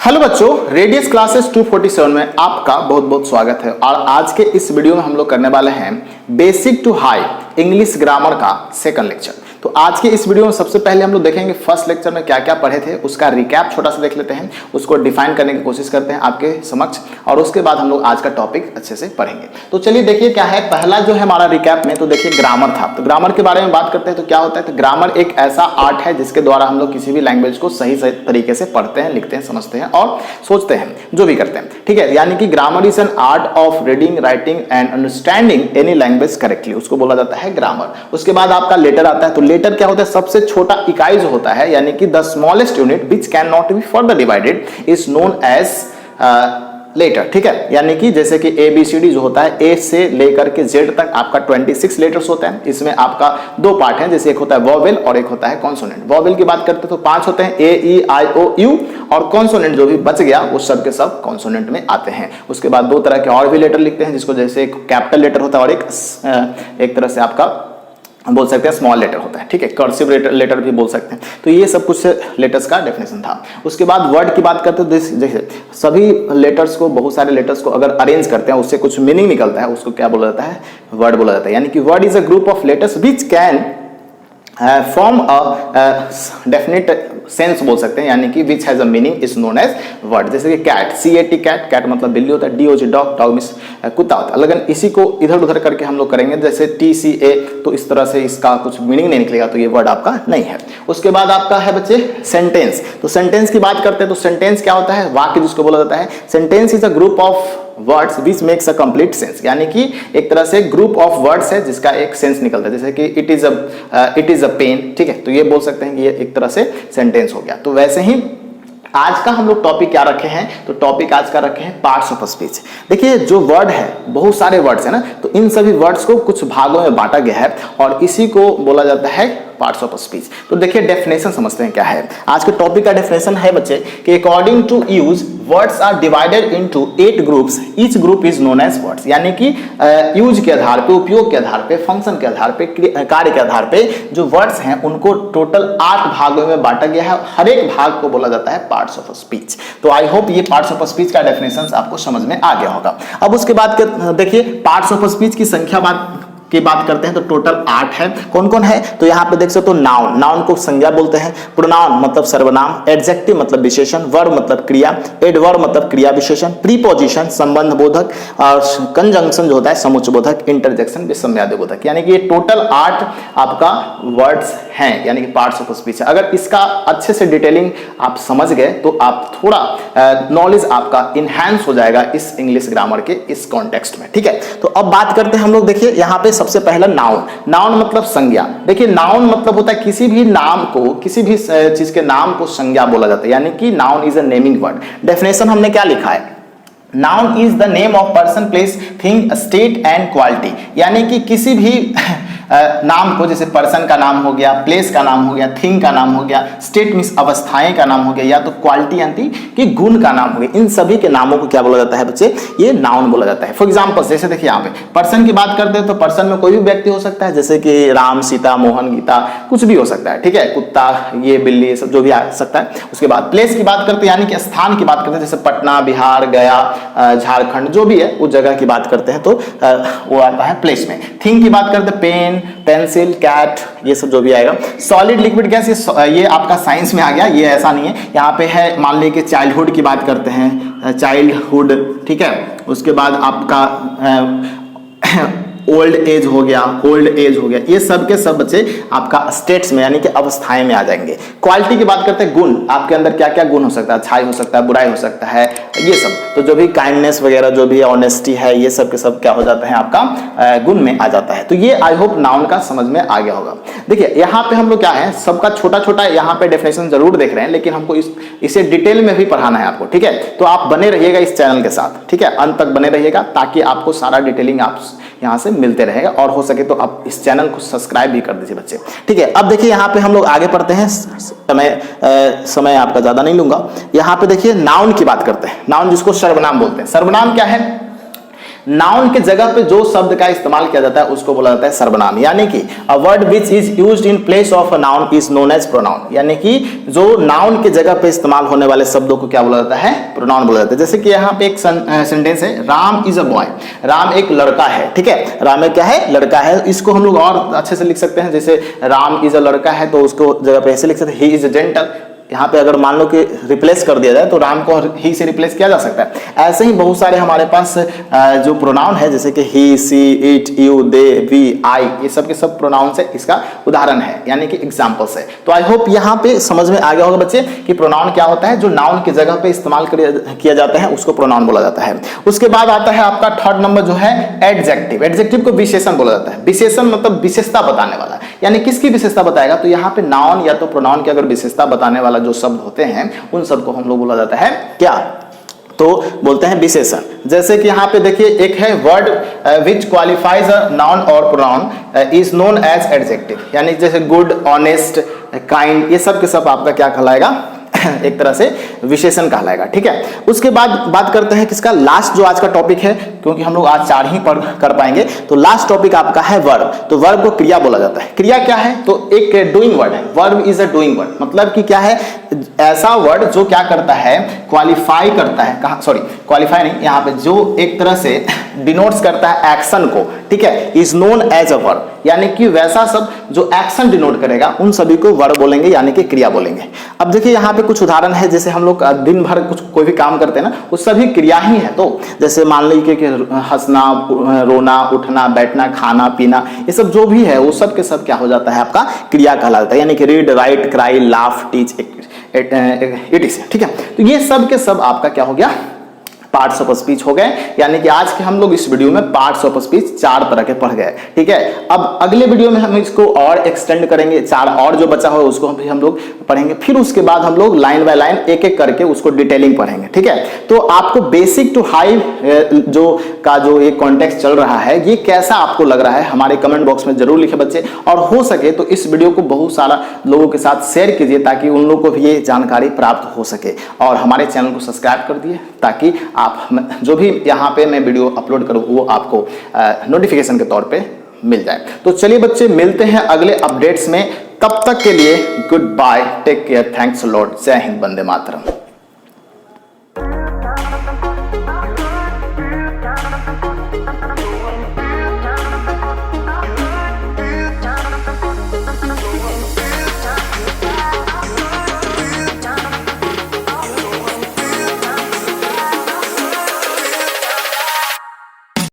Hello बच्चों, radius classes 247 में आपका बहुत बहुत स्वागत है। और आज के इस वीडियो में हम लोग करने वाले हैं basic to high English grammar का सेकंड लेक्चर। तो आज के इस वीडियो में सबसे पहले हम लोग देखेंगे फर्स्ट लेक्चर में क्या क्या पढ़े थे, उसका रिकैप छोटा सा देख लेते हैं, उसको डिफाइन करने की कोशिश करते हैं आपके समक्ष, और उसके बाद हम लोग आज का टॉपिक अच्छे से पढ़ेंगे। तो चलिए देखिए क्या है, पहला जो है हमारा रिकैप में तो देखिए ग्रामर था। तो ग्रामर के बारे में बात करते हैं तो क्या होता है, तो ग्रामर एक ऐसा आर्ट है जिसके द्वारा हम लोग किसी भी लैंग्वेज को सही तरीके से पढ़ते हैं, लिखते हैं, समझते हैं और सोचते हैं, जो भी करते हैं। ठीक है, यानी कि grammar is an art of reading, writing and understanding any language correctly, उसको बोला जाता है ग्रामर। उसके बाद आपका लेटर आता है। तो लेटर क्या होता है, सबसे छोटा इकाई जो होता है, यानी कि the smallest unit which can not be further divided is known as letter. ठीक है, यानी कि जैसे कि ABCD जो होता है, A से लेकर के Z तक आपका 26 लेटर्स होते हैं। इसमें आपका दो पार्ट हैं, जैसे एक होता है वॉवेल और एक होता है कॉन्सोनेंट। वॉवेल की बात करते हैं तो 5 होते हैं, A, E, I, O, U, और कॉन्सोनेंट जो भी बच गया वो सब के सब कॉन्सोनेंट में आते हैं। उसके बाद दो तरह के और भी लेटर लिखते हैं, जिसको जैसे एक कैपिटल लेटर होता है और एक तरह से आपका बोल सकते हैं स्मॉल लेटर होता है। ठीक है, कर्सिव लेटर भी बोल सकते हैं। तो ये सब कुछ लेटर्स का डेफिनेशन था। उसके बाद वर्ड की बात करते हैं, जैसे सभी लेटर्स को, बहुत सारे लेटर्स को अगर अरेंज करते हैं उससे कुछ मीनिंग निकलता है, उसको क्या बोला जाता है, वर्ड बोला जाता है। यानी कि word is a group of letters which can from a definite sense बोल सकते हैं, यानी कि which has a meaning is known as word. जैसे कि कैट, CAT कैट, कैट मतलब बिल्ली होता है, DOG डॉग, डॉग मींस कुत्ता होता है। लेकिन इसी को इधर उधर करके हम लोग करेंगे, जैसे TCA, तो इस तरह से इसका कुछ मीनिंग नहीं निकलेगा, तो ये वर्ड आपका नहीं है। उसके बाद आपका है बच्चे सेंटेंस। तो सेंटेंस की बात करते हैं तो सेंटेंस क्या होता है, वाक्य जिसको बोला जाता है। Sentence is a group of words which makes a complete sense, यानी कि एक तरह से ग्रुप ऑफ वर्ड्स है जिसका एक सेंस निकलता है। जैसे कि इट इज अ पेन, ठीक है, तो ये बोल सकते हैं कि ये एक तरह से सेंटेंस हो गया। तो वैसे ही आज का हम लोग टॉपिक क्या रखे हैं, तो टॉपिक आज का रखे हैं पार्ट्स ऑफ स्पीच। देखिए जो वर्ड है, बहुत सारे वर्ड्स है ना, तो इन सभी वर्ड्स को कुछ भागों में बांटा गया है और इसी को बोला जाता है पार्ट्स ऑफ स्पीच। तो देखिए डेफिनेशन समझते हैं क्या है। आज के टॉपिक का डेफिनेशन है बच्चे कि according to use words are divided into 8 groups, each group is known as words. यानी कि यूज के आधार पे, उपयोग के आधार पे, फंक्शन के आधार पे, कार्य के आधार पे जो वर्ड्स हैं उनको टोटल 8 भागों में बांटा गया है। हर एक भाग को बोला जाता है पार्ट्स ऑफ स्पीच। तो आई होप ये पार्ट्स ऑफ स्पीच का डेफिनेशन आपको समझ में आ गया होगा। अब उसके बाद देखिए पार्ट्स ऑफ स्पीच की संख्या की बात करते हैं तो टोटल 8 है। कौन कौन है, तो यहाँ पे देख सकते हो नाउन, नाउन को संज्ञा बोलते हैं, प्रोनाउन मतलब सर्वनाम, एडजेक्टिव मतलब विशेषण, वर्ब मतलब क्रिया, एडवर्ब मतलब क्रिया विशेषण, प्रीपोजिशन संबंध बोधक, और कंजंक्शन जो होता है समुच्चय बोधक, इंटरजेक्शन विसंज्ञाद्य बोधक। यानी कि ये टोटल 8 आपका वर्ड्स हैं, यानी कि पार्ट्स ऑफ स्पीच है। अगर इसका अच्छे से डिटेलिंग आप समझ गए तो आप थोड़ा नॉलेज आपका इनहैंस हो जाएगा इस इंग्लिश ग्रामर के इस कॉन्टेक्स्ट में। ठीक है, तो अब बात करते हैं हम लोग। देखिए यहाँ पे सबसे पहला नाउन, नाउन मतलब संज्ञा। देखिए नाउन मतलब होता है किसी भी नाम को, किसी भी चीज के नाम को संज्ञा बोला जाता है, यानी कि noun is a naming word. Definition हमने क्या लिखा है, noun is the name of person, place, thing, state and quality. यानी कि किसी भी नाम को, जैसे पर्सन का नाम हो गया, प्लेस का नाम हो गया, थिंग का नाम हो गया, स्टेट मींस अवस्थाएं का नाम हो गया, या तो क्वालिटी यानी कि गुण का नाम हो गया, इन सभी के नामों को क्या बोला जाता है बच्चे, ये नाउन बोला जाता है। फॉर एग्जांपल जैसे देखिए यहाँ पे पर्सन की बात करते हैं तो पर्सन में कोई भी व्यक्ति हो सकता है, जैसे कि राम, सीता, मोहन, गीता, कुछ भी हो सकता है। ठीक है, कुत्ता, ये बिल्ली, ये सब जो भी आ सकता है। उसके बाद प्लेस की बात करते हैं, यानी कि स्थान की बात करते हैं, जैसे पटना, बिहार, गया, झारखंड, जो भी है उस जगह की बात करते हैं तो वो आता है प्लेस में। थिंग की बात करते हैं, पेन, पेंसिल, कैट, ये सब जो भी आएगा। सॉलिड, लिक्विड, गैस, ये आपका साइंस में आ गया, ये ऐसा नहीं है। यहाँ पे है मान लीजिए कि चाइल्डहुड की बात करते हैं, चाइल्डहुड, ठीक है। उसके बाद आपका ओल्ड एज हो गया, ओल्ड एज हो गया, ये सब के सब बच्चे आपका स्टेट्स में यानी कि अवस्थाएं में आ जाएंगे। क्वालिटी की बात करते हैं, गुण, आपके अंदर क्या क्या गुण हो सकता है, अच्छाई हो सकता है, बुराई हो सकता है, ये सब। तो जो भी काइंडनेस वगैरह, जो भी ऑनेस्टी है, ये सब के सब क्या हो जाता है आपका गुण में आ जाता है। तो ये आई होप नाउन का समझ में आ गया होगा। देखिए यहाँ पे हम लोग क्या है, सबका छोटा छोटा यहाँ पे डेफिनेशन जरूर देख रहे हैं, लेकिन हमको इसे डिटेल में भी पढ़ाना है आपको। ठीक है, तो आप बने रहिएगा इस चैनल के साथ, ठीक है, अंत तक बने रहिएगा, ताकि आपको सारा डिटेलिंग आप यहाँ से मिलते रहेगा, और हो सके तो आप इस चैनल को सब्सक्राइब भी कर दीजिए बच्चे। ठीक है, अब देखिए यहाँ पे हम लोग आगे पढ़ते हैं, समय आपका ज्यादा नहीं लूंगा। यहाँ पे देखिए नाउन की बात करते हैं, नाउन जिसको सर्वनाम बोलते हैं। सर्वनाम क्या है, नाउन के जगह पे जो शब्द का इस्तेमाल किया जाता है उसको बोला जाता है सर्वनाम, यानी कि a word which is used in place of a noun is known as pronoun, यानी कि जो नाउन के जगह पे इस्तेमाल होने वाले शब्दों को क्या बोला जाता है, प्रोनाउन बोला जाता है। जैसे कि यहाँ पे एक सेंटेंस है, Ram is a boy, Ram एक लड़का है, ठीक है, राम एक क्या है, लड़का है। इसको हम लोग और अच्छे से लिख सकते हैं, जैसे राम इज अ लड़का है तो उसको जगह पे ऐसे लिख सकते हैं, ही इज अ जेंटल। यहाँ पे अगर मान लो कि रिप्लेस कर दिया जाए तो राम को ही से रिप्लेस किया जा सकता है। ऐसे ही बहुत सारे हमारे पास जो प्रोनाउन है, जैसे कि ही, सी, इट, यू, दे, वी, आई, ये सब के सब प्रोनाउन से इसका उदाहरण है, यानी कि एग्जाम्पल्स है। तो आई होप यहाँ पे समझ में आ गया होगा बच्चे कि प्रोनाउन क्या होता है, जो नाउन की जगह पे इस्तेमाल किया जाता है उसको प्रोनाउन बोला जाता है। उसके बाद आता है आपका थर्ड नंबर जो है एडजेक्टिव। एडजेक्टिव को विशेषण बोला जाता है। विशेषण मतलब विशेषता बताने वाला, यानी किसकी विशेषता बताएगा, तो यहाँ पे नाउन या तो प्रोनाउन की अगर विशेषता बताने वाला जो शब्द होते हैं उन सब को हम लोग बोला जाता है क्या, तो बोलते हैं विशेषण। जैसे कि यहाँ पे देखिए एक है word which qualifies a noun or pronoun is known as adjective, यानी जैसे गुड, ऑनेस्ट, काइंड, ये सब के सब आपका क्या कहलाएगा, एक तरह से विशेषण कहलाएगा, ठीक है। उसके बाद बात करते हैं किसका, लास्ट जो आज का टॉपिक है, क्योंकि हम लोग आज 4 ही पढ़ कर पाएंगे, तो लास्ट टॉपिक आपका है वर्ब। तो वर्ब को क्रिया बोला जाता है। क्रिया क्या है, तो एक डूइंग वर्ड है, verb is a doing word, मतलब कि क्या है, ऐसा वर्ड जो क्या करता है, क्वालिफाई करता है, कहा सॉरी क्वालिफाई नहीं, यहाँ पे जो एक तरह से डिनोट्स करता है एक्शन को, ठीक है, is known as a verb, यानी कि वैसा सब जो एक्शन डिनोट करेगा उन सभी को वर्ब बोलेंगे, यानी कि क्रिया बोलेंगे। अब देखिए यहाँ पे कुछ उदाहरण है, जैसे हम लोग दिन भर कुछ कोई भी काम करते हैं ना, वो सभी क्रिया ही है। तो जैसे मान लीजिए कि हंसना, रोना, उठना, बैठना, खाना, पीना, ये सब जो भी है वो सब के सब क्या हो जाता है, आपका क्रिया कहलाता है, यानी कि read, right, cry, laugh, teach, it is, ठीक है। तो ये सब के सब आपका क्या हो गया, पार्ट्स ऑफ स्पीच हो गए, यानी कि आज के हम लोग इस वीडियो में पार्ट्स ऑफ स्पीच 4 तरह के पढ़ गए, ठीक है। अब अगले वीडियो में हम इसको और एक्सटेंड करेंगे, 4 और जो बचा हो उसको भी हम लोग पढ़ेंगे, फिर उसके बाद हम लोग लाइन बाय लाइन एक एक करके उसको डिटेलिंग पढ़ेंगे, ठीक है। तो आपको बेसिक टू हाई जो एक कॉन्टेक्स्ट चल रहा है, ये कैसा आपको लग रहा है, हमारे कमेंट बॉक्स में जरूर लिखे बच्चे, और हो सके तो इस वीडियो को बहुत सारा लोगों के साथ शेयर कीजिए ताकि उन लोगों को भी ये जानकारी प्राप्त हो सके, और हमारे चैनल को सब्सक्राइब कर दिए ताकि आप जो भी यहाँ पे मैं वीडियो अपलोड करूँ वो आपको नोटिफिकेशन के तौर पे मिल जाए। तो चलिए बच्चे, मिलते हैं अगले अपडेट्स में, तब तक के लिए good bye, take care, thanks a lot, जय हिंद, वंदे मातरम।